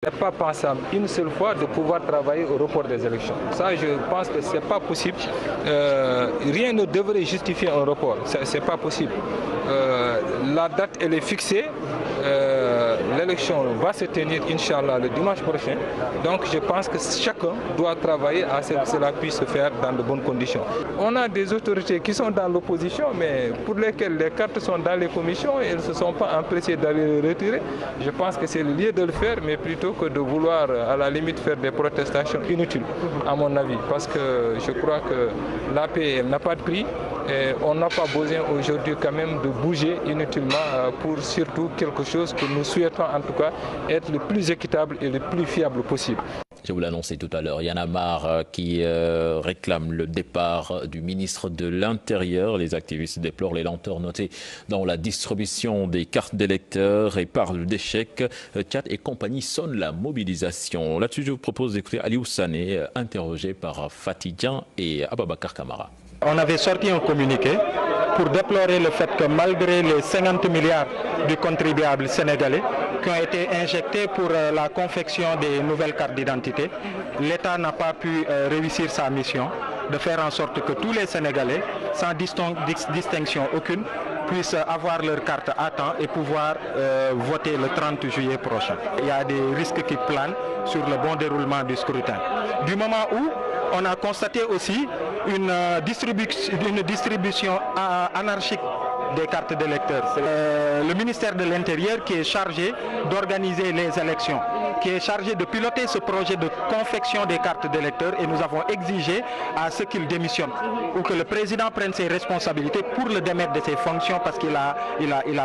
Il n'est pas pensable une seule fois de pouvoir travailler au report des élections. Ça, je pense que ce n'est pas possible. Rien ne devrait justifier un report. Ce n'est pas possible. La date, elle est fixée. L'élection va se tenir, Inch'Allah, le dimanche prochain. Donc, je pense que chacun doit travailler à ce que cela puisse se faire dans de bonnes conditions. On a des autorités qui sont dans l'opposition, mais pour lesquelles les cartes sont dans les commissions et elles ne se sont pas empressées d'aller les retirer. Je pense que c'est le lieu de le faire, mais plutôt que de vouloir à la limite faire des protestations inutiles, à mon avis, parce que je crois que la paix n'a pas de prix et on n'a pas besoin aujourd'hui quand même de bouger inutilement pour surtout quelque chose que nous souhaitons en tout cas être le plus équitable et le plus fiable possible. Je vous l'annonçais tout à l'heure, il y en a marre qui réclame le départ du ministre de l'Intérieur. Les activistes déplorent les lenteurs notées dans la distribution des cartes d'électeurs et parlent d'échecs. Tchad et compagnie sonnent la mobilisation. Là-dessus, je vous propose d'écouter Aliou Sané, interrogé par Fatih Dian et Ababakar Kamara. On avait sorti un communiqué pour déplorer le fait que malgré les 50 milliards du contribuable sénégalais qui ont été injectés pour la confection des nouvelles cartes d'identité, l'État n'a pas pu réussir sa mission de faire en sorte que tous les Sénégalais, sans distinction aucune, puissent avoir leur carte à temps et pouvoir voter le 30 juillet prochain. Il y a des risques qui planent sur le bon déroulement du scrutin. Du moment où on a constaté aussi une distribution anarchique des cartes d'électeurs. Le ministère de l'Intérieur qui est chargé d'organiser les élections, qui est chargé de piloter ce projet de confection des cartes d'électeurs, et nous avons exigé à ce qu'il démissionne ou que le président prenne ses responsabilités pour le démettre de ses fonctions parce qu'il a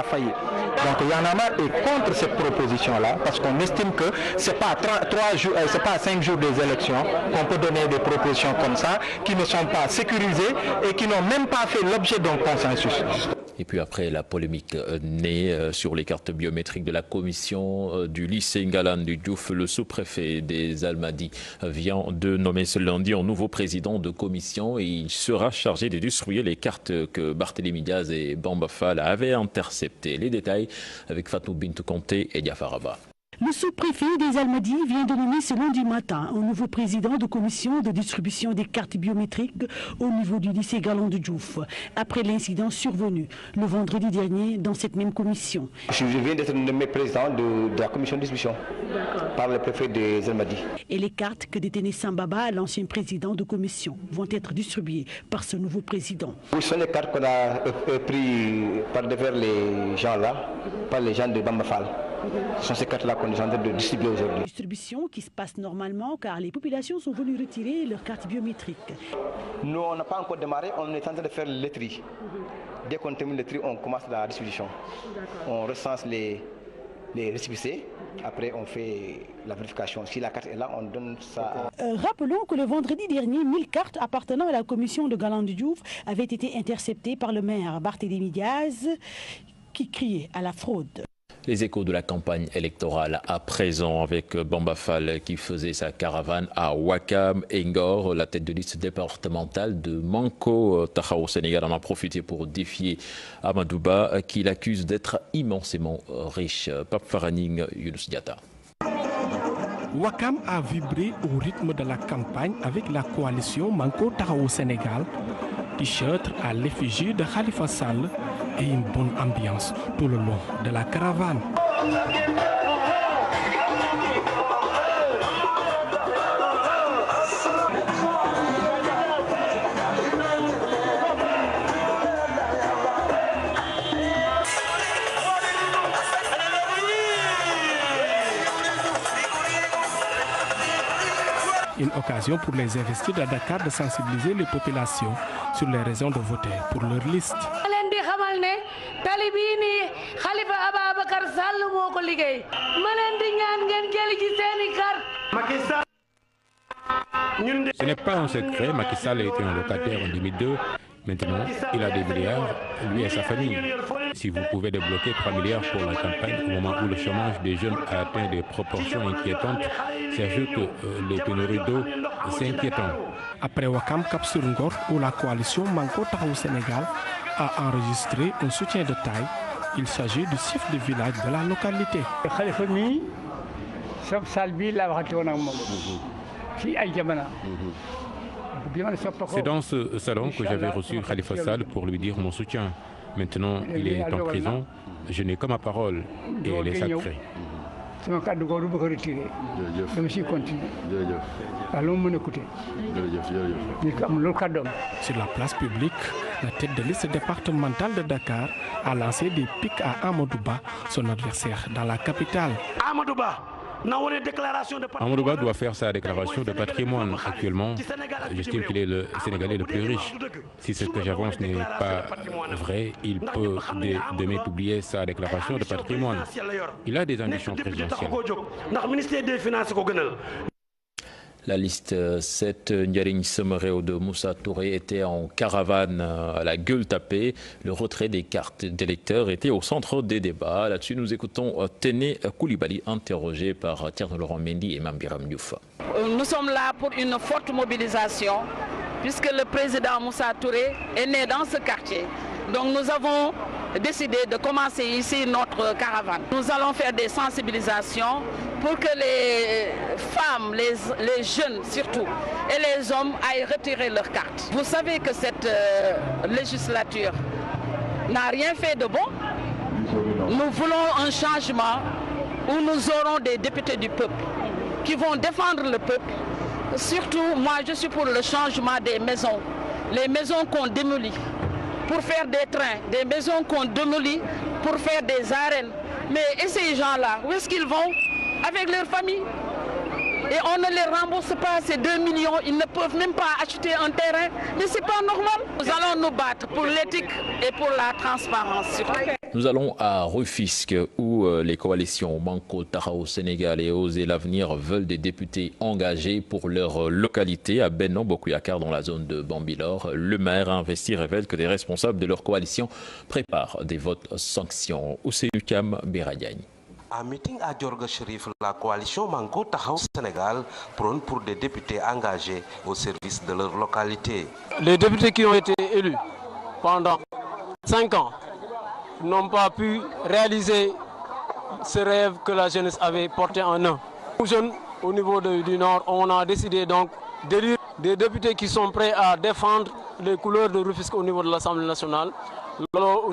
failli. Donc Y'en a marre est contre cette proposition-là parce qu'on estime que ce n'est pas 5 jours des élections qu'on peut donner des propositions comme ça qui ne sont pas sécurisées et qui n'ont même pas fait l'objet d'un consensus. Et puis après la polémique née sur les cartes biométriques de la commission du lycée Ngalandou Diouf, le sous-préfet des Almadies vient de nommer ce lundi un nouveau président de commission et il sera chargé de distribuer les cartes que Barthélémy Diaz et Bamba Fall avaient interceptées. Les détails avec Fatou Bintou Conté et Diafaraba. Le sous-préfet des Almadies vient de nommer ce lundi matin un nouveau président de commission de distribution des cartes biométriques au niveau du lycée Ngalandou Diouf, après l'incident survenu le vendredi dernier dans cette même commission. Je viens d'être nommé président de la commission de distribution par le préfet des Almadies. Et les cartes que détenait Sambaba, l'ancien président de commission, vont être distribuées par ce nouveau président. Ce sont les cartes qu'on a prises par devers les gens là, par les gens de Bamba Fall. Ce sont ces cartes-là qu'on est en train de distribuer aujourd'hui. Distribution qui se passe normalement car les populations sont venues retirer leurs cartes biométriques. Nous, on n'a pas encore démarré, on est en train de faire le tri. Dès qu'on termine le tri, on commence la distribution. On recense les récépissés. Après, on fait la vérification. Si la carte est là, on donne ça. Rappelons que le vendredi dernier, 1000 cartes appartenant à la commission de Ngalandou Diouf avaient été interceptées par le maire Barthélémy Diaz qui criait à la fraude. Les échos de la campagne électorale à présent avec Bamba Fall qui faisait sa caravane à Ouakam et Ngor. La tête de liste départementale de Manko Taxawu Sénégal en a profité pour défier Amadouba qui l'accuse d'être immensément riche. Pape Faraning, Younous Diatta. Ouakam a vibré au rythme de la campagne avec la coalition Manko Taxawu Sénégal. T-shirt à l'effigie de Khalifa Sall et une bonne ambiance tout le long de la caravane. Une occasion pour les investis de Dakar de sensibiliser les populations sur les raisons de voter pour leur liste. Ce n'est pas un secret, Macky Sall a été un locataire en 2002. Maintenant, il a des milliards, lui et sa famille. Si vous pouvez débloquer 3 milliards pour la campagne au moment où le chômage des jeunes a atteint des proportions inquiétantes, c'est juste que les pénuries d'eau, c'est inquiétant. Après Ouakam Cap sur Ngor, où la coalition Manko Taxawu Sénégal a enregistré un soutien de taille, il s'agit du chef de village de la localité. C'est dans ce salon que j'avais reçu Khalifa Sall pour lui dire mon soutien. Maintenant, il est en prison. Je n'ai que ma parole et elle est sacrée. Sur la place publique, la tête de liste départementale de Dakar a lancé des pics à Amadouba, son adversaire dans la capitale. Amadouba doit faire sa déclaration de patrimoine. Actuellement, j'estime qu'il est le Sénégalais le plus riche. Si ce que j'avance n'est pas vrai, il peut demain publier sa déclaration de patrimoine. Il a des ambitions présidentielles. La liste 7, Ndiaring Semereo de Moussa Touré était en caravane à la Gueule Tapée. Le retrait des cartes d'électeurs était au centre des débats. Là-dessus, nous écoutons Téné Koulibaly, interrogé par Thierno Laurent Mendy et Mambiram Diouf. Nous sommes là pour une forte mobilisation, puisque le président Moussa Touré est né dans ce quartier. Donc nous avons décidé de commencer ici notre caravane. Nous allons faire des sensibilisations pour que les femmes, les jeunes surtout, et les hommes aillent retirer leurs cartes. Vous savez que cette législature n'a rien fait de bon. Nous voulons un changement où nous aurons des députés du peuple qui vont défendre le peuple. Surtout, moi je suis pour le changement des maisons, les maisons qu'on démolit pour faire des trains, des maisons qu'on démolit pour faire des arènes. Mais et ces gens-là, où est-ce qu'ils vont? Avec leur famille. Et on ne les rembourse pas ces 2 millions, ils ne peuvent même pas acheter un terrain. Mais c'est pas normal. Nous allons nous battre pour l'éthique et pour la transparence. Nous allons à Rufisque où les coalitions Manko Taxawu Sénégal et Oser l'Avenir veulent des députés engagés pour leur localité à Benno Bokk Yakaar dans la zone de Bambilor. Le maire investi révèle que des responsables de leur coalition préparent des votes sanctions. Ousseynou Thiam, Bira Diagne. À meeting à Diorga Chérif, la coalition Manko Taxawu Sénégal prône pour des députés engagés au service de leur localité. Les députés qui ont été élus pendant 5 ans n'ont pas pu réaliser ce rêve que la jeunesse avait porté en eux. Nous jeunes, au niveau du Nord, on a décidé donc d'élire des députés qui sont prêts à défendre les couleurs de Rufisque au niveau de l'Assemblée nationale.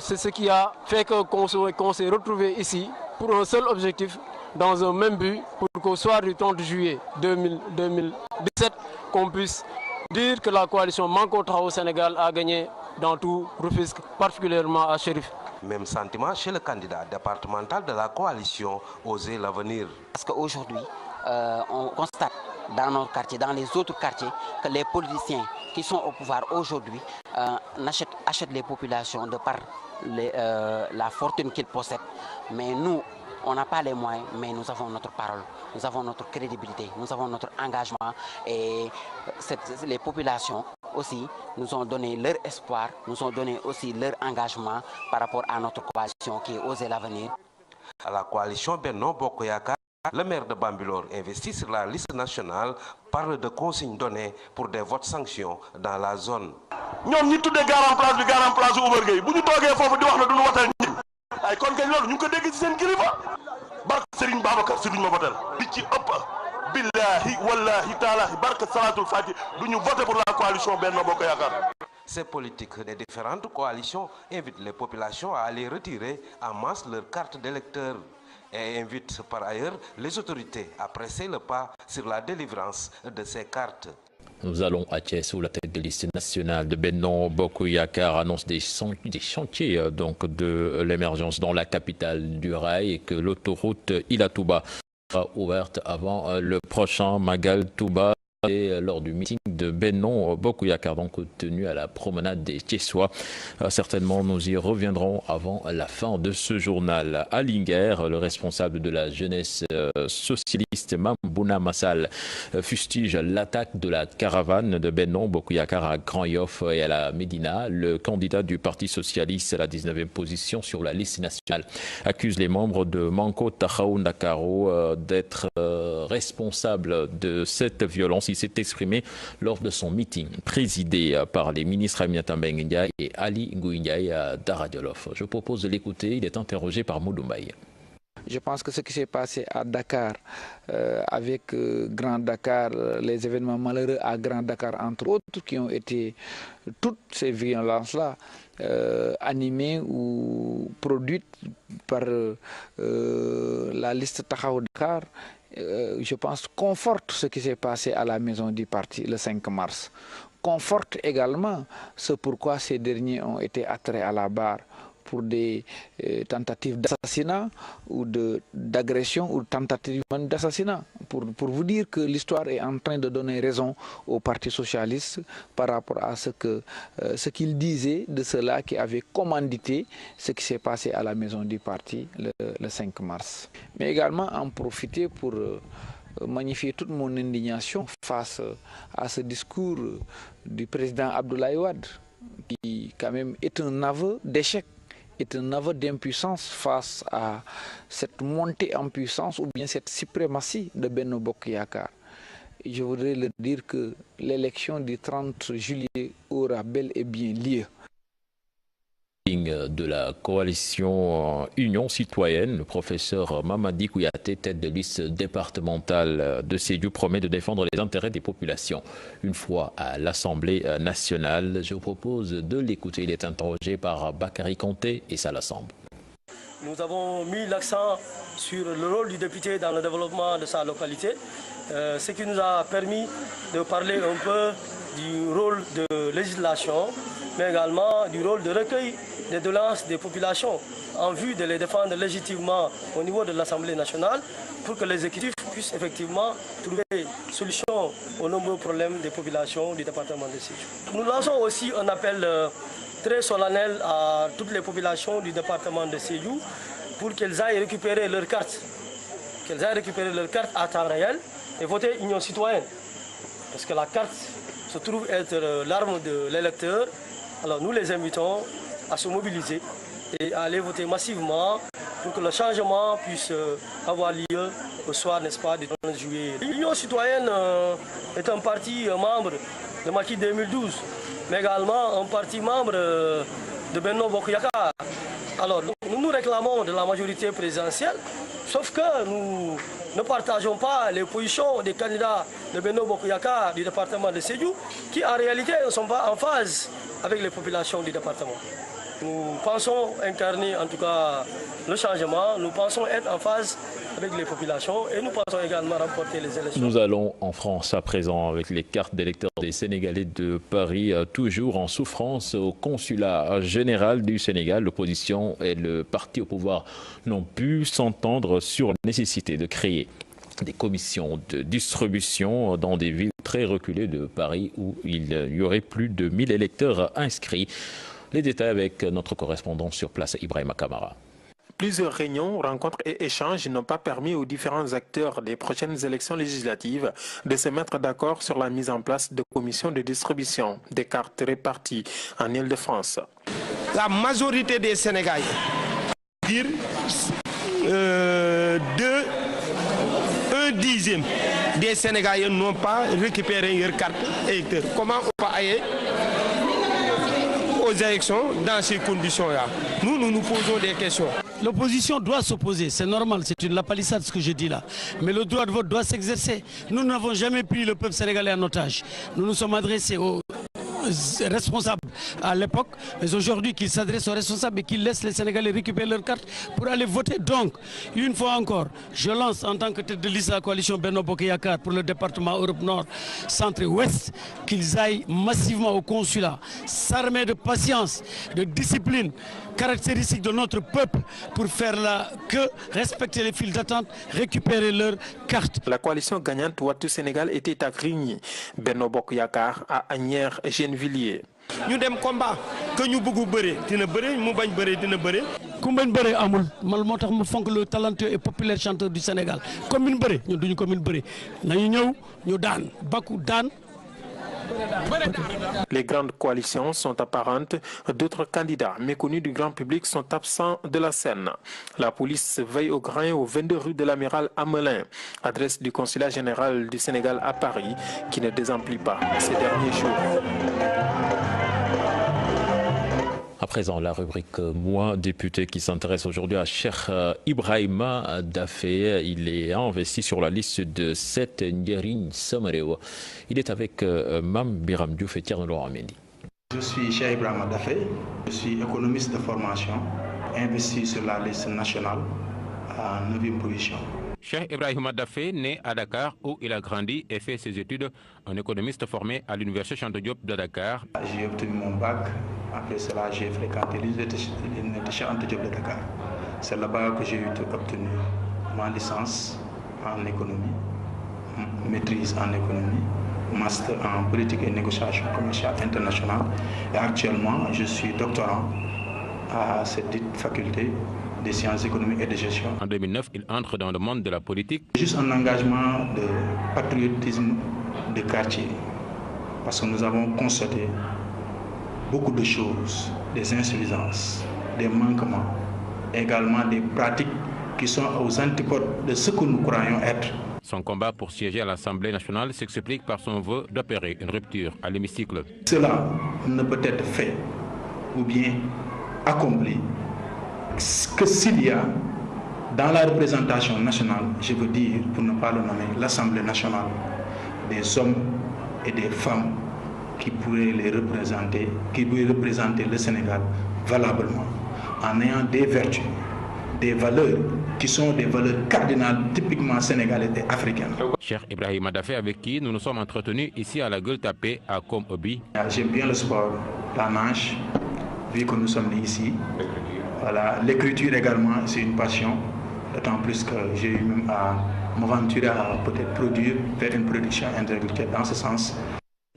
C'est ce qui a fait qu'on s'est retrouvés ici pour un seul objectif, dans un même but, pour qu'au soir du 30 juillet 2017, qu'on puisse dire que la coalition Manko Taxawu Sénégal a gagné dans tout Rufisque, particulièrement à Chérif. Même sentiment chez le candidat départemental de la coalition Oser l'Avenir. Parce qu'aujourd'hui, on constate dans notre quartier, dans les autres quartiers, que les politiciens qui sont au pouvoir aujourd'hui achètent les populations de par la fortune qu'ils possèdent. Mais nous, on n'a pas les moyens, mais nous avons notre parole, nous avons notre crédibilité, nous avons notre engagement et les populations aussi nous ont donné leur espoir, nous ont donné aussi leur engagement par rapport à notre coalition qui est Oser l'Avenir. À la coalition Benno Bokk Yakaar, le maire de Bambilor, investi sur la liste nationale, parle de consignes données pour des votes sanctions dans la zone. Nous avons tous des gars en place, des gars en place au Oumar Gueye. Si nous avons dit que nous voter ay kon kay lolu ñu ko dégg ci seen kilifa barke Serigne Babacar si duñ ma voter li ci ëpp billahi wallahi taala barke salatul fati duñu voter pour la coalition Benno Bokk Yakaar. Ces politiques des différentes coalitions invitent les populations à aller retirer en masse leurs cartes d'électeurs et invitent par ailleurs les autorités à presser le pas sur la délivrance de ces cartes. Nous allons à Thiès où la tête de liste nationale de Benno Bokk Yakaar annonce des chantiers donc de l'émergence dans la capitale du rail et que l'autoroute Ila Touba sera ouverte avant le prochain Magal Touba. Et lors du meeting de Benno Bokk Yakaar, donc tenu à la promenade des Thiessois. Certainement, nous y reviendrons avant la fin de ce journal. À Linguère, le responsable de la jeunesse socialiste, Mambouna Massal, fustige l'attaque de la caravane de Benno Bokk Yakaar à Grand-Yoff et à la Médina. Le candidat du Parti socialiste à la 19e position sur la liste nationale accuse les membres de Manko Taxawu Ndakaaru d'être responsables de cette violence. Il s'est exprimé lors de son meeting présidé par les ministres Aminata Mbengue Ndiaye et Ali Ngouille Ndiaye à Dara Djolof. Je propose de l'écouter, il est interrogé par Moudou Mbaye. Je pense que ce qui s'est passé à Dakar, avec Grand Dakar, les événements malheureux à Grand Dakar, entre autres, qui ont été toutes ces violences-là, animées ou produites par la liste Taxawu Dakar, je pense, conforte ce qui s'est passé à la maison du parti le 5 mars. Conforte également ce pourquoi ces derniers ont été attraits à la barre pour des tentatives d'assassinat ou d'agression ou tentatives d'assassinat. Pour vous dire que l'histoire est en train de donner raison au Parti socialiste par rapport à ce qu'il disait de ceux-là qui avaient commandité ce qui s'est passé à la maison du parti le 5 mars. Mais également en profiter pour magnifier toute mon indignation face à ce discours du président Abdoulaye Wade, qui quand même est un aveu d'échec, est un aveu d'impuissance face à cette montée en puissance ou bien cette suprématie de Benno Bokk Yakaar. Je voudrais leur dire que l'élection du 30 juillet aura bel et bien lieu. De la coalition Union citoyenne, le professeur Mamadi Kouyaté, tête de liste départementale de Sédhiou, promet de défendre les intérêts des populations. Une fois à l'Assemblée nationale, je vous propose de l'écouter. Il est interrogé par Bakary Konté et ça l'assemble. Nous avons mis l'accent sur le rôle du député dans le développement de sa localité, ce qui nous a permis de parler un peu du rôle de législation, mais également du rôle de recueil des doléances des populations en vue de les défendre légitimement au niveau de l'Assemblée nationale pour que les exécutifs puissent effectivement trouver solution aux nombreux problèmes des populations du département de Sédhiou. Nous lançons aussi un appel très solennel à toutes les populations du département de Sédhiou pour qu'elles aillent récupérer leurs cartes, à temps réel et voter Union citoyenne. Parce que la carte se trouve être l'arme de l'électeur. Alors nous les invitons à se mobiliser et à aller voter massivement pour que le changement puisse avoir lieu au soir, n'est-ce pas, du 30 juillet. L'Union citoyenne est un parti membre de Macky 2012, mais également un parti membre de Benno Bokk Yakaar. Alors nous réclamons de la majorité présidentielle, sauf que nous ne partageons pas les positions des candidats de Benno Bokk Yakaar du département de Sédhiou, qui en réalité ne sont pas en phase avec les populations du département. Nous pensons incarner en tout cas le changement, nous pensons être en phase avec les populations et nous pensons également remporter les élections. Nous allons en France à présent avec les cartes d'électeurs des Sénégalais de Paris, toujours en souffrance au consulat général du Sénégal. L'opposition et le parti au pouvoir n'ont pu s'entendre sur la nécessité de créer des commissions de distribution dans des villes très reculées de Paris où il y aurait plus de 1000 électeurs inscrits. Les détails avec notre correspondant sur place, Ibrahima Kamara. Plusieurs réunions, rencontres et échanges n'ont pas permis aux différents acteurs des prochaines élections législatives de se mettre d'accord sur la mise en place de commissions de distribution des cartes réparties en Île-de-France. La majorité des Sénégalais, dire un dixième des Sénégalais n'ont pas récupéré leur carte électeur. Comment on va aller aux élections dans ces conditions-là? Nous nous posons des questions. L'opposition doit s'opposer, c'est normal, c'est une lapalissade ce que je dis là. Mais le droit de vote doit s'exercer. Nous n'avons jamais pris le peuple sénégalais en otage. Nous nous sommes adressés aux responsables à l'époque, mais aujourd'hui qu'ils s'adressent aux responsables et qu'ils laissent les Sénégalais récupérer leurs cartes pour aller voter. Donc, une fois encore, je lance en tant que tête de liste de la coalition Benno Bokk Yakaar pour le département Europe Nord, Centre et Ouest, qu'ils aillent massivement au consulat, s'armer de patience, de discipline, caractéristique de notre peuple pour faire la queue, respecter les files d'attente, récupérer leurs cartes. La coalition gagnante Wattu Sénégal était à Grigny, Benno Bokk Yakaar à Asnières Gennevilliers. Ñu dem combat que ñu bëggu bëre dina bëre mu bañ bëre dina bëre. Ku bañ bëre amul man moo tax mu fonk le talentueux et populaire chanteur du Sénégal commune bëre ñun duñu commune bëre nañu ñëw ñu daan bakku daan. Les grandes coalitions sont apparentes, d'autres candidats méconnus du grand public sont absents de la scène. La police veille au grain au 22 rue de l'Amiral Hamelin, adresse du consulat général du Sénégal à Paris, qui ne désemplit pas ces derniers jours. À présent, la rubrique Moi, député, qui s'intéresse aujourd'hui à Cheikh Ibrahima Daffé. Il est investi sur la liste de 7 Njeriñ Sama Réew. Il est avec Mame Biram Diouf et Thierno Laurent Mendy. Je suis Cheikh Ibrahima Daffé, je suis économiste de formation, investi sur la liste nationale à 9e position. Cheikh Ibrahima Daffé, né à Dakar où il a grandi et fait ses études, un économiste formé à l'université Cheikh Anta Diop de Dakar. J'ai obtenu mon bac, après cela j'ai fréquenté l'université Cheikh Anta Diop de Dakar. C'est là-bas que j'ai obtenu ma licence en économie, maîtrise en économie, master en politique et négociation commerciale internationale. Et actuellement, je suis doctorant à cette dite faculté des sciences économiques et de gestion. En 2009, il entre dans le monde de la politique. Juste un engagement de patriotisme de quartier, parce que nous avons constaté beaucoup de choses, des insuffisances, des manquements, également des pratiques qui sont aux antipodes de ce que nous croyons être. Son combat pour siéger à l'Assemblée nationale s'explique par son vœu d'opérer une rupture à l'hémicycle. Cela ne peut être fait ou bien accompli que s'il y a dans la représentation nationale, je veux dire, pour ne pas le nommer, l'Assemblée nationale, des hommes et des femmes qui pourraient les représenter, qui pourraient représenter le Sénégal valablement, en ayant des vertus, des valeurs qui sont des valeurs cardinales typiquement sénégalaises et africaines. Cheikh Ibrahima Daffé, avec qui nous nous sommes entretenus ici à la Gueule Tapée à Kom-Obi. J'aime bien le sport, la nage, vu que nous sommes ici. Voilà, l'écriture également, c'est une passion, d'autant plus que j'ai eu même à m'aventurer à peut-être produire, faire une production intellectuelle dans ce sens.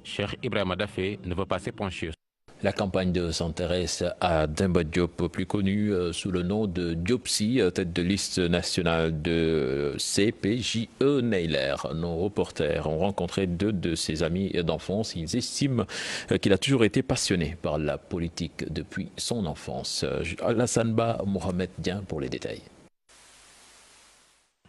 Cheikh Ibrahima Daffé ne veut pas s'épancher. La campagne s'intéresse à Demba Diop, plus connu sous le nom de Diopsi, tête de liste nationale de CPJE Neyler. Nos reporters ont rencontré 2 de ses amis d'enfance. Ils estiment qu'il a toujours été passionné par la politique depuis son enfance. Alassane Ba Mohamed Dien pour les détails.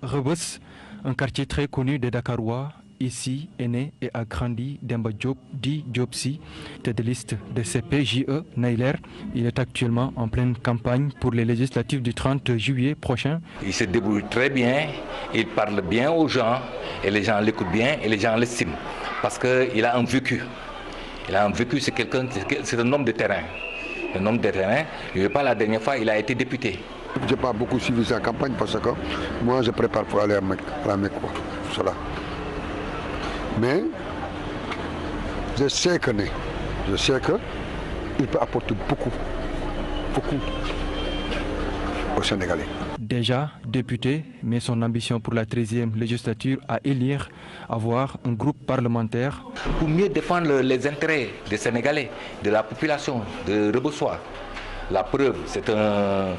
Rebeuss, un quartier très connu des Dakarois. Ici est né et a grandi Demba Diop, dit Diopsi, tête de liste de CPJE Neyler. Il est actuellement en pleine campagne pour les législatives du 30 juillet prochain. Il se débrouille très bien, il parle bien aux gens et les gens l'écoutent bien et les gens l'estiment parce qu'il a un vécu. Il a un vécu, c'est un homme de terrain. Un homme de terrain, je ne sais pas, la dernière fois, il a été député. Je n'ai pas beaucoup suivi sa campagne parce que moi je prépare pour aller à la Mecque. Cela. Mais je sais qu'il peut apporter beaucoup aux Sénégalais. Déjà député, mais son ambition pour la 13e législature à élire, avoir un groupe parlementaire. Pour mieux défendre les intérêts des Sénégalais, de la population, de Rebeusois. La preuve, c'est un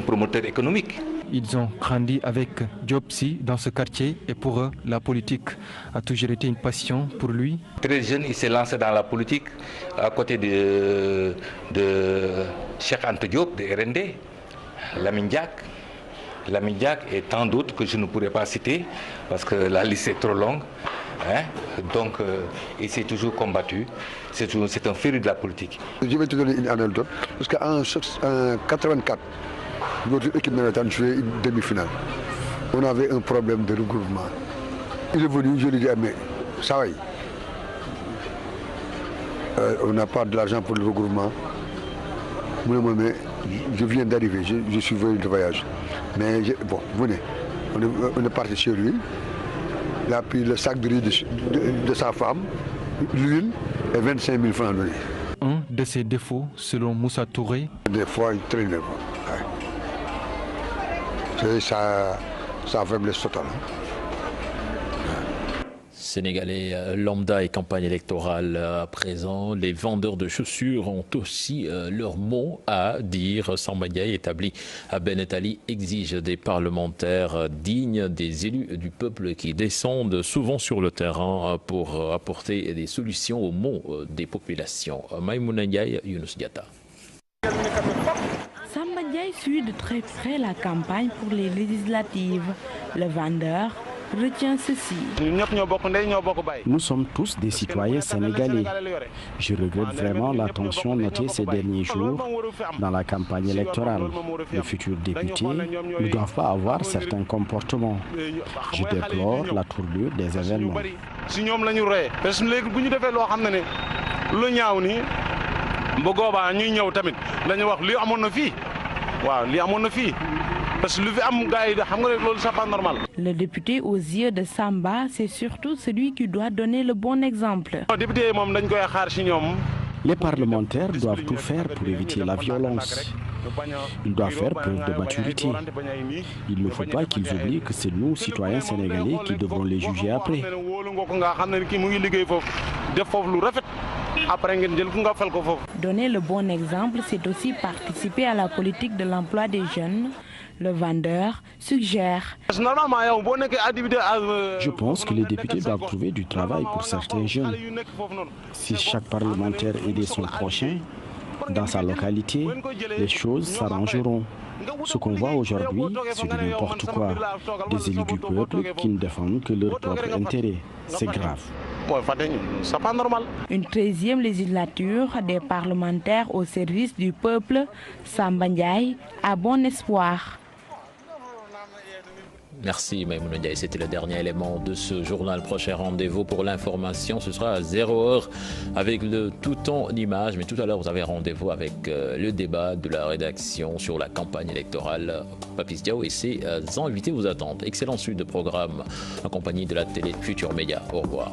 promoteur économique. Ils ont grandi avec Diopsi dans ce quartier et pour eux, la politique a toujours été une passion pour lui. Très jeune, il s'est lancé dans la politique à côté de Cheikh Anta Diop, de RND, Lamine Diack et tant d'autres que je ne pourrais pas citer parce que la liste est trop longue. Donc, il s'est toujours combattu. C'est un féru de la politique. Je vais te donner une anecdote parce qu'en 1984, notre équipe militaire jouait une demi-finale. On avait un problème de regroupement. Il est venu, je lui ai dit, mais ça va, on n'a pas de l'argent pour le regroupement. Mais je viens d'arriver, je suis venu de voyage. Mais bon, venez, on est parti chez lui. Il a pris le sac de riz de sa femme, l'huile et 25 000 francs donnés. Un de ses défauts, selon Moussa Touré. Des fois, il traîne. Ouais. C'est sa faiblesse totale. Sénégalais lambda et campagne électorale à présent, les vendeurs de chaussures ont aussi leur mot à dire. Samba Ndiaye, établi à Benetali, exige des parlementaires dignes, des élus du peuple qui descendent souvent sur le terrain pour apporter des solutions aux maux des populations. Maïmouna Ndiaye, Younous Diatta. Samba Ndiaye suit de très près la campagne pour les législatives. Le vendeur retient ceci. Nous sommes tous des citoyens sénégalais. Je regrette vraiment la tension notée ces derniers jours dans la campagne électorale. Les futurs députés ne doivent pas avoir certains comportements. Je déplore la tournure des événements. Le député aux yeux de Samba, c'est surtout celui qui doit donner le bon exemple. Les parlementaires doivent tout faire pour éviter la violence. Ils doivent faire preuve de maturité. Il ne faut pas qu'ils oublient que c'est nous, citoyens sénégalais, qui devrons les juger après. Donner le bon exemple, c'est aussi participer à la politique de l'emploi des jeunes. Le vendeur suggère. Je pense que les députés doivent trouver du travail pour certains jeunes. Si chaque parlementaire aidait son prochain dans sa localité, les choses s'arrangeront. Ce qu'on voit aujourd'hui, c'est du n'importe quoi. Des élus du peuple qui ne défendent que leur propre intérêt. C'est grave. Une 13e législature des parlementaires au service du peuple, Samba Ndiaye a bon espoir. Merci Maïmouna Ndiaye, c'était le dernier élément de ce journal. Prochain rendez-vous pour l'information, ce sera à 0h avec le tout en images. Mais tout à l'heure, vous avez rendez-vous avec le débat de la rédaction sur la campagne électorale. Papis Diaw et ses invités vous attendent. Excellente suite de programme en compagnie de la télé Futur Média. Au revoir.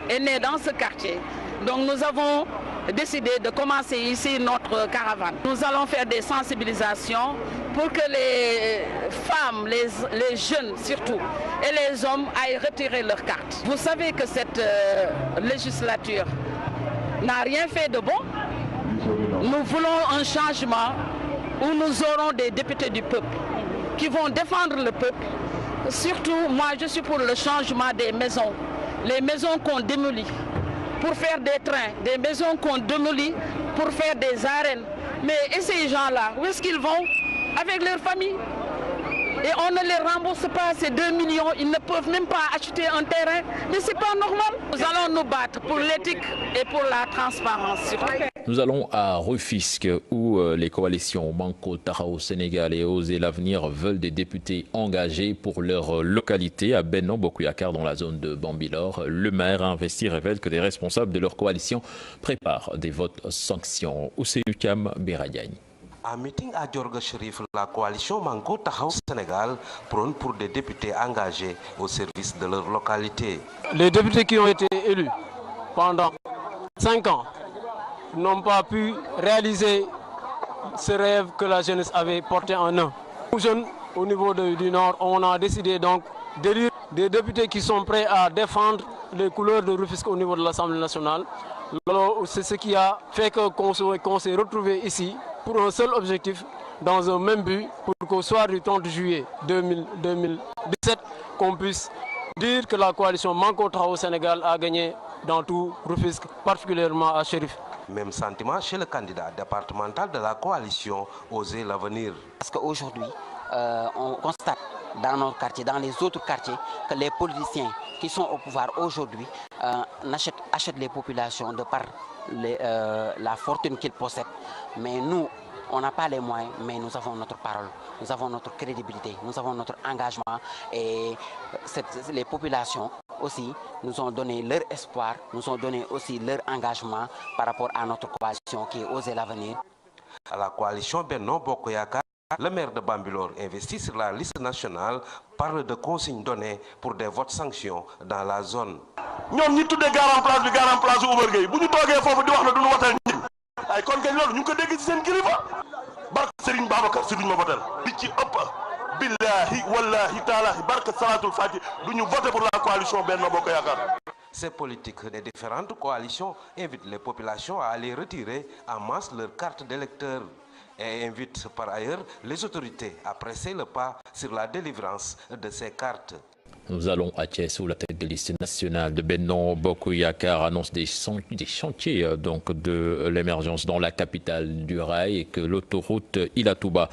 Est né dans ce quartier. Donc nous avons décidé de commencer ici notre caravane. Nous allons faire des sensibilisations pour que les femmes, les jeunes surtout, et les hommes aillent retirer leurs cartes. Vous savez que cette législature n'a rien fait de bon. Nous voulons un changement où nous aurons des députés du peuple qui vont défendre le peuple. Surtout, moi je suis pour le changement des maisons. Les maisons qu'on démolit pour faire des trains, des maisons qu'on démolit pour faire des arènes. Mais et ces gens-là, où est-ce qu'ils vont? Avec leur famille. Et on ne les rembourse pas, ces 2 millions, ils ne peuvent même pas acheter un terrain. Mais c'est pas normal. Nous allons nous battre pour l'éthique et pour la transparence. Nous allons à Rufisque où les coalitions Manko Taxawu Sénégal et Oser l'Avenir veulent des députés engagés pour leur localité à Benno Bokk Yakaar dans la zone de Bambilor. Le maire investi révèle que des responsables de leur coalition préparent des votes sanctions. Ousseynou Thiam, Biradiagne. À meeting à Diorga Chérif, la coalition Manko Taxawu Sénégal prône pour des députés engagés au service de leur localité. Les députés qui ont été élus pendant 5 ans n'ont pas pu réaliser ce rêve que la jeunesse avait porté en eux. Nous jeunes au niveau du Nord, on a décidé donc d'élire des députés qui sont prêts à défendre les couleurs de Rufisque au niveau de l'Assemblée nationale. C'est ce qui a fait qu'on s'est retrouvés ici pour un seul objectif, dans un même but, pour qu'au soir du 30 juillet 2017, qu'on puisse dire que la coalition Manko Taxawu Sénégal a gagné dans tout Rufisque, particulièrement à Chérif. Même sentiment chez le candidat départemental de la coalition Oser l'Avenir. Parce qu'aujourd'hui, on constate dans nos quartiers, dans les autres quartiers, que les politiciens qui sont au pouvoir aujourd'hui achètent les populations de par la fortune qu'ils possèdent. Mais nous, on n'a pas les moyens, mais nous avons notre parole, nous avons notre crédibilité, nous avons notre engagement. Et les populations aussi nous ont donné leur espoir, nous ont donné aussi leur engagement par rapport à notre coalition qui est Oser l'Avenir. À la coalition Benno Bokk Yakaar, le maire de Bambilor, investi sur la liste nationale, parle de consignes données pour des votes sanctions dans la zone. ñoom ñi tuddee garan place bi garan place Oumar Gueye bu ñu toogee foofu di wax ne duñu watal ñi ay kon kañ loolu ñu ngi ko dégg ci seen kilifa barke Serigne Babacar si duñu ma votel bi ci ëpp billahi wallahi taalahi barke salatul fati duñu voter pour la coalition Benno Bokk Yakaar. Ces politiques des différentes coalitions invitent les populations à aller retirer en masse leurs cartes d'électeurs et invitent par ailleurs les autorités à presser le pas sur la délivrance de ces cartes. Nous allons à Thiès où la tête de liste nationale de Benno Bokk Yakaar annonce des chantiers donc de l'émergence dans la capitale du rail et que l'autoroute Ila Touba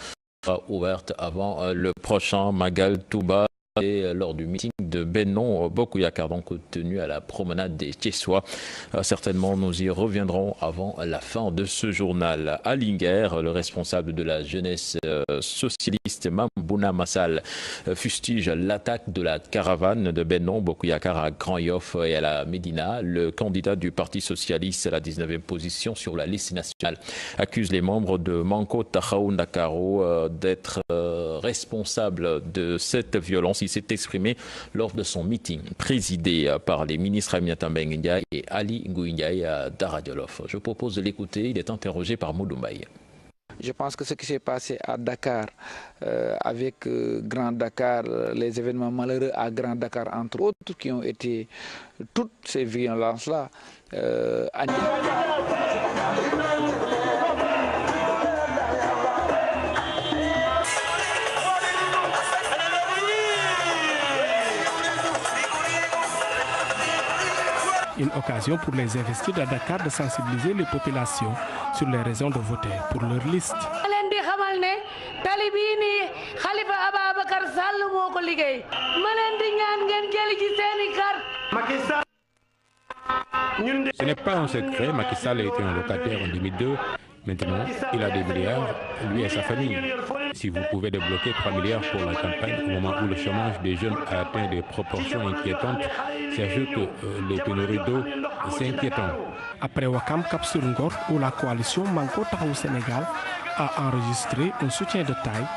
ouverte avant le prochain Magal Touba. Et lors du meeting de Benno Bokk Yakaar, donc tenu à la promenade des Thiessois. Certainement, nous y reviendrons avant la fin de ce journal. À Linguère, le responsable de la jeunesse socialiste, Mambouna Massal, fustige l'attaque de la caravane de Benno Bokk Yakaar à Grand Yoff et à la Médina. Le candidat du Parti socialiste à la 19e position sur la liste nationale accuse les membres de Manko Taxawu Ndakaaru d'être responsables de cette violence. Il s'est exprimé lors de son meeting présidé par les ministres Aminata Mbengue Ndiaye et Ali Ngouille Ndiaye à Dara Djolof. Je propose de l'écouter, il est interrogé par Modou Mbaye. Je pense que ce qui s'est passé à Dakar, avec Grand Dakar, les événements malheureux à Grand Dakar, entre autres, qui ont été toutes ces violences-là, une occasion pour les investis de Dakar de sensibiliser les populations sur les raisons de voter pour leur liste. Ce n'est pas un secret, Macky Sall a été un locataire en 2002. Maintenant, il a des milliards, lui et sa famille. Si vous pouvez débloquer 3 milliards pour la campagne au moment où le chômage des jeunes a atteint des proportions inquiétantes, c'est-à-dire que les pénuries d'eau, c'est inquiétant. Après Wakam Cap sur Ngor, où la coalition Manko Taxawu Sénégal a enregistré un soutien de taille,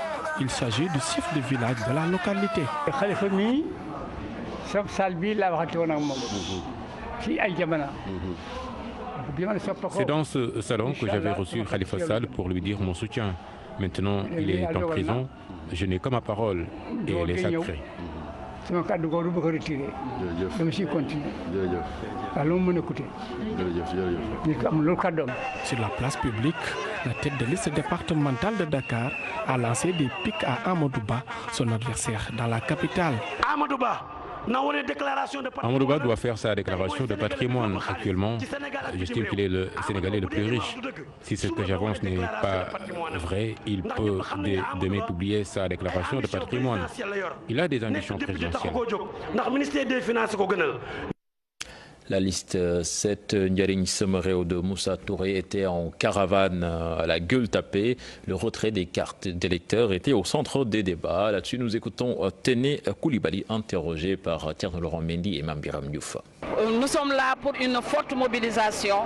il s'agit du chef de village de la localité. C'est dans ce salon que j'avais reçu Khalifa Sall pour lui dire mon soutien. Maintenant, il est en prison. Je n'ai que ma parole et elle est sacrée. Sur la place publique, la tête de liste départementale de Dakar a lancé des pics à Amadouba, son adversaire dans la capitale. Amadou Ba doit faire sa déclaration de patrimoine. Actuellement, j'estime qu'il est le Sénégalais le plus riche. Si ce que j'avance n'est pas vrai, il peut demain publier sa déclaration de patrimoine. Il a des ambitions présidentielles. La liste 7, Ndiaring Semereo de Moussa Touré était en caravane à la gueule tapée. Le retrait des cartes d'électeurs était au centre des débats. Là-dessus, nous écoutons Téné Koulibaly, interrogé par Thierno Laurent Mendy et Mambiram Diouf. Nous sommes là pour une forte mobilisation,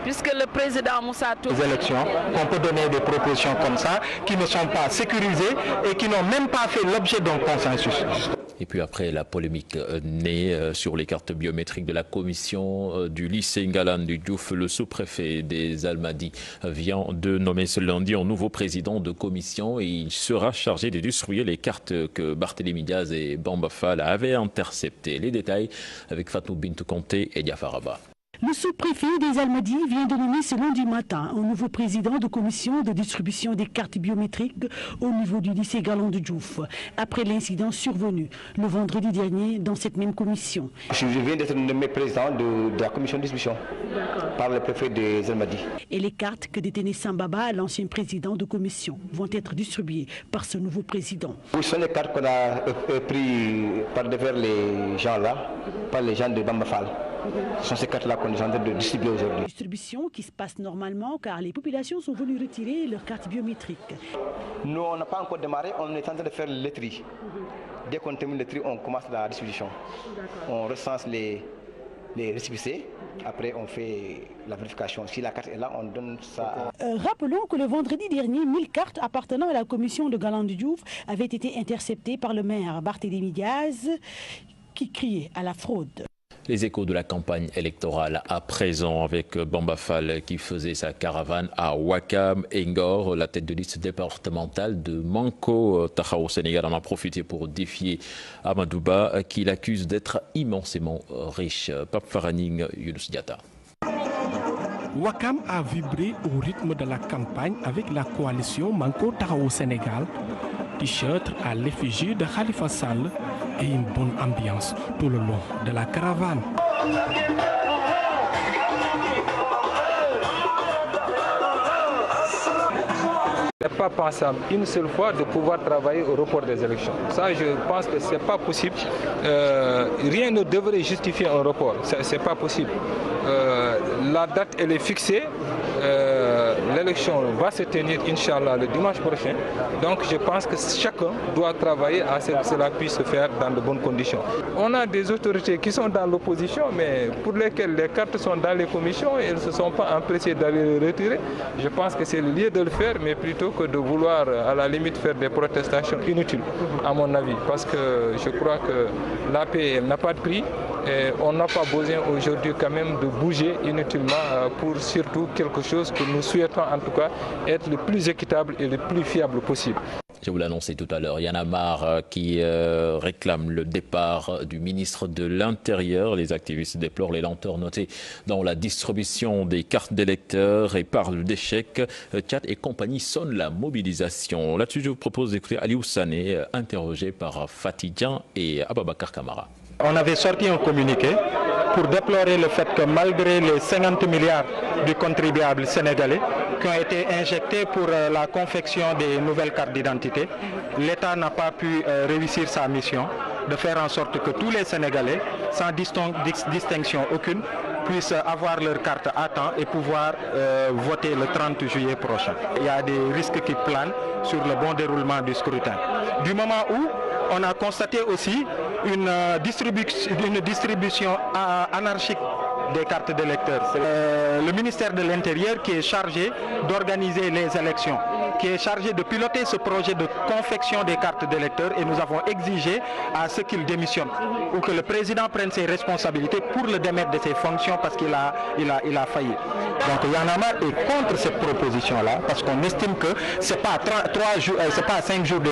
puisque le président Moussa Touré... Les élections, on peut donner des propositions comme ça, qui ne sont pas sécurisées et qui n'ont même pas fait l'objet d'un consensus. Et puis après la polémique née sur les cartes biométriques de la commission du lycée Ngalandou Diouf, le sous-préfet des Almadies vient de nommer ce lundi un nouveau président de commission et il sera chargé de distribuer les cartes que Barthélémy Diaz et Bamba Fall avaient interceptées. Les détails avec Fatou Bintou Conté et Diafaraba. Le sous-préfet des Almadies vient de nommer ce lundi matin un nouveau président de commission de distribution des cartes biométriques au niveau du lycée Ngalandou Diouf, après l'incident survenu le vendredi dernier dans cette même commission. Je viens d'être nommé président de la commission de distribution par le préfet des Almadies. Et les cartes que détenait Sambaba, l'ancien président de commission, vont être distribuées par ce nouveau président. Ce sont les cartes qu'on a prises par devers les gens là, par les gens de Bamba Fall. Ce sont ces cartes-là qu'on est en train de distribuer aujourd'hui. Distribution qui se passe normalement car les populations sont venues retirer leurs cartes biométriques. Nous, on n'a pas encore démarré, on est en train de faire le tri. Dès qu'on termine le tri, on commence la distribution. On recense les récépissés. Après, on fait la vérification. Si la carte est là, on donne ça. Rappelons que le vendredi dernier, 1000 cartes appartenant à la commission de Ngalandou Diouf avaient été interceptées par le maire Barthélémy Diaz qui criait à la fraude. Les échos de la campagne électorale à présent avec Bamba Fall qui faisait sa caravane à Wakam et Ngor. La tête de liste départementale de Manko Taxawu Sénégal en a profité pour défier Amadou Ba qui l'accuse d'être immensément riche. Pape Faraning, Younous Diatta. Wakam a vibré au rythme de la campagne avec la coalition Manko Taxawu Sénégal. T-shirt à l'effigie de Khalifa Sall et une bonne ambiance tout le long de la caravane. Il n'est pas pensable une seule fois de pouvoir travailler au report des élections. Ça, je pense que ce n'est pas possible. Rien ne devrait justifier un report. Ce n'est pas possible. La date, elle est fixée. L'élection va se tenir, Inch'Allah, le dimanche prochain. Donc je pense que chacun doit travailler à ce que cela puisse se faire dans de bonnes conditions. On a des autorités qui sont dans l'opposition, mais pour lesquelles les cartes sont dans les commissions et elles ne se sont pas empressées d'aller les retirer. Je pense que c'est le lieu de le faire, mais plutôt que de vouloir à la limite faire des protestations inutiles, à mon avis. Parce que je crois que la paix n'a pas de prix. Et on n'a pas besoin aujourd'hui quand même de bouger inutilement pour surtout quelque chose que nous souhaitons en tout cas être le plus équitable et le plus fiable possible. Je vous l'annonçais tout à l'heure, Y'en a marre qui réclame le départ du ministre de l'Intérieur. Les activistes déplorent les lenteurs notées dans la distribution des cartes d'électeurs et parlent d'échecs. Tchad et compagnie sonnent la mobilisation. Là-dessus, je vous propose d'écouter Aliou Sané, interrogé par Fatidjan et Ababakar Kamara. On avait sorti un communiqué pour déplorer le fait que malgré les 50 milliards du contribuable sénégalais qui ont été injectés pour la confection des nouvelles cartes d'identité, l'État n'a pas pu réussir sa mission de faire en sorte que tous les Sénégalais, sans distinction aucune, puissent avoir leur carte à temps et pouvoir voter le 30 juillet prochain. Il y a des risques qui planent sur le bon déroulement du scrutin. Du moment où on a constaté aussi une distribution anarchique des cartes d'électeurs. Le ministère de l'Intérieur qui est chargé d'organiser les élections, qui est chargé de piloter ce projet de confection des cartes d'électeurs, et nous avons exigé à ce qu'il démissionne ou que le président prenne ses responsabilités pour le démettre de ses fonctions parce qu'il a failli. Donc Y'en a marre est contre cette proposition-là parce qu'on estime que ce n'est pas 5 jours de